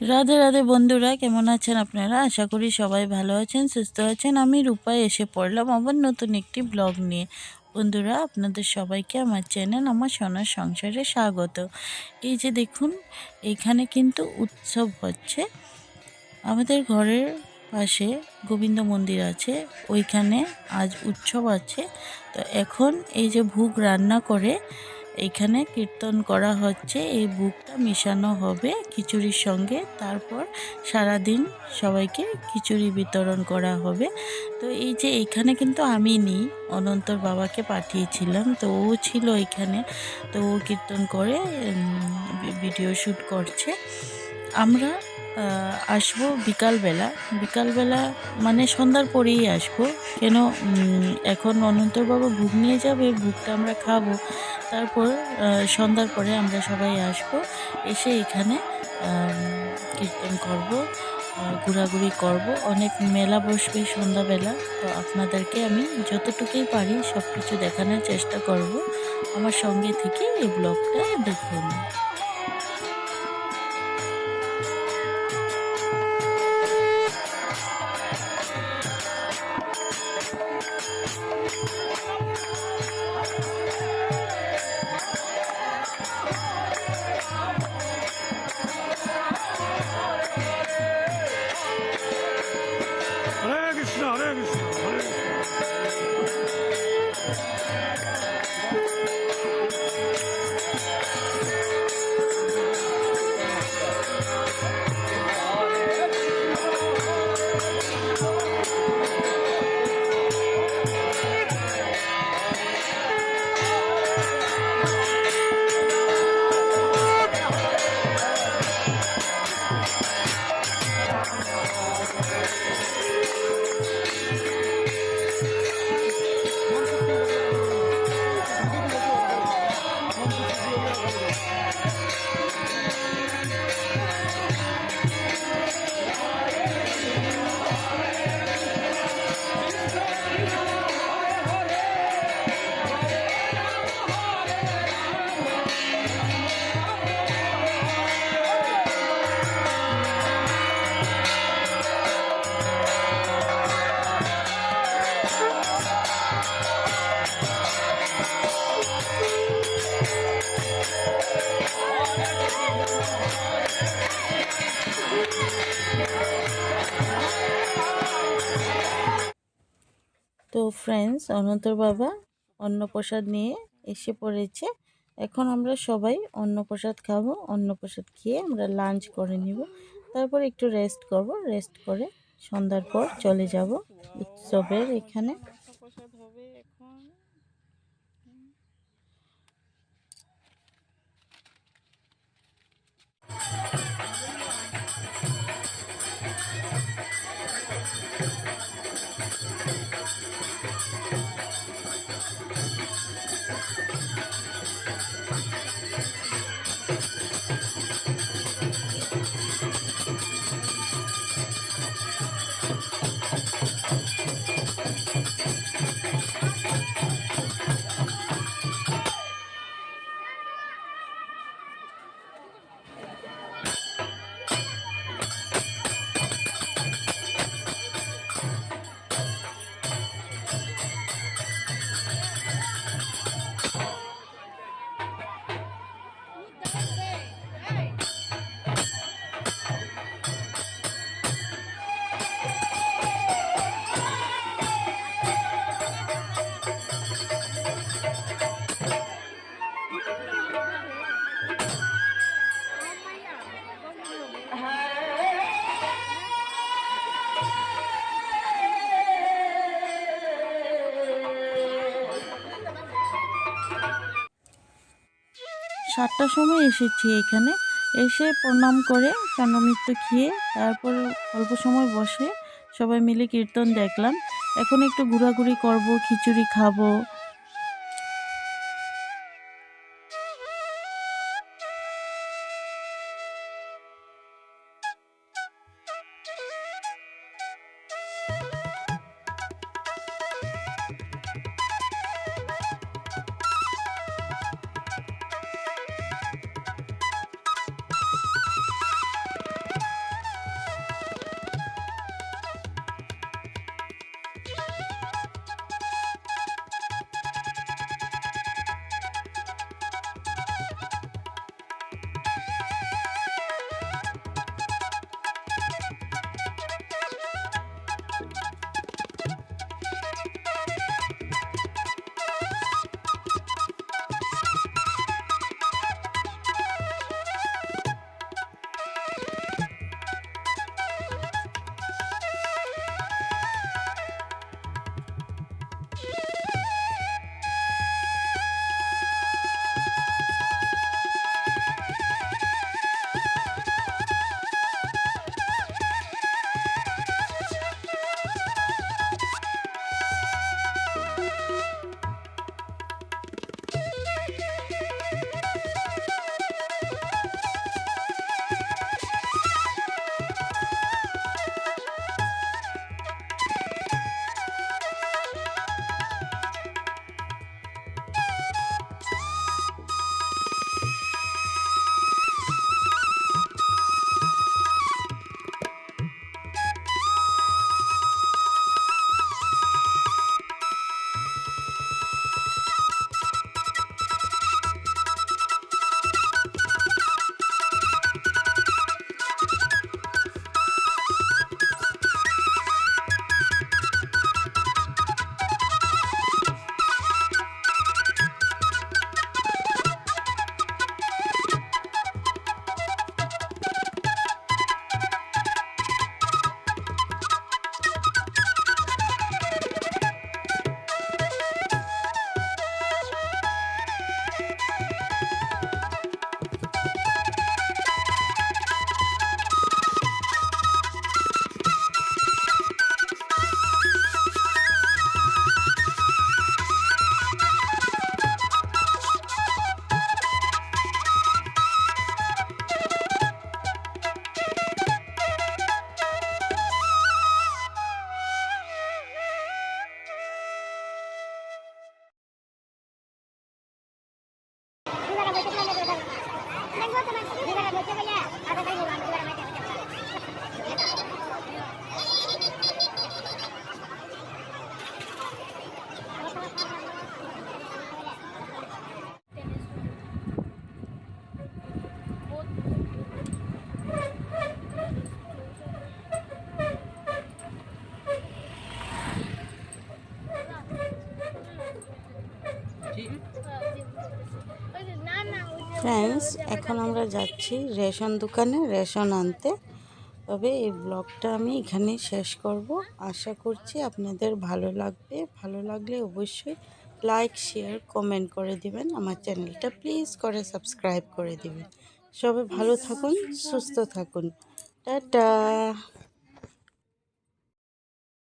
রাধে রাধে বন্ধুরা, কেমন আছেন আপনারা? আশা করি সবাই ভালো আছেন, সুস্থ আছেন। আমি রূপায় এসে পড়লাম আবার নতুন একটি ব্লগ নিয়ে। বন্ধুরা, আপনাদের সবাইকে আমার চ্যানেল আমার সোনার সংসারে স্বাগত। এই যে দেখুন, এখানে কিন্তু উৎসব হচ্ছে। আমাদের ঘরের পাশে গোবিন্দ মন্দির আছে, ওইখানে আজ উৎসব আছে। তো এখন এই যে ভোগ রান্না করে এইখানে কীর্তন করা হচ্ছে, এই ভোগটা মেশানো হবে খিচুড়ির সঙ্গে। তারপর সারাদিন সবাইকে খিচুড়ি বিতরণ করা হবে। তো এই যে এখানে কিন্তু আমি নেই, অনন্তর বাবাকে পাঠিয়েছিলাম, তো ও ছিল এখানে। তো ও কীর্তন করে ভিডিও শ্যুট করছে। আমরা আসবো বিকালবেলা মানে সন্ধ্যার পরেই আসবো। কেন এখন অনন্তর বাবা ভোগ নিয়ে যাবে, ভোগটা আমরা খাবো। তারপর সন্ধ্যার পরে আমরা সবাই আসবো, এসে এখানে কীর্তন করব, ঘোরাঘুরি করব। অনেক মেলা বসবে সন্ধ্যাবেলা। তো আপনাদেরকে আমি যতটুকুই পারি সব কিছু দেখানোর চেষ্টা করব। আমার সঙ্গে থেকে এই ব্লগটা দেখুন। হরে কৃষ্ণ হরে কৃষ্ণ হরে তো ফ্রেন্ডস, অনন্তর বাবা অন্নপ্রসাদ নিয়ে এসে পড়েছে। এখন আমরা সবাই অন্নপ্রসাদ খাবো। অন্নপ্রসাদ খেয়ে আমরা লাঞ্চ করে নিব, তারপর একটু রেস্ট করব। রেস্ট করে সন্ধ্যার পর চলে যাব উৎসবের এখানে। অন্নপ্রসাদ হবে এখন। সাতটার সময় এসেছি এখানে। এসে প্রণাম করে চন্দ্রমিত্র খেয়ে তারপর অল্প সময় বসে সবাই মিলে কীর্তন দেখলাম। এখন একটু ঘোরাঘুরি করব, খিচুড়ি খাবো। ফ্রেন্ডস, এখন আমরা যাচ্ছি রেশন দোকানে রেশন আনতে। তবে এই ব্লগটা আমি এখানেই শেষ করব। আশা করছি আপনাদের ভালো লাগবে। ভালো লাগলে অবশ্যই লাইক, শেয়ার, কমেন্ট করে দিবেন। আমার চ্যানেলটা প্লিজ করে সাবস্ক্রাইব করে দিবেন। সবাই ভালো থাকুন, সুস্থ থাকুন। টাটা।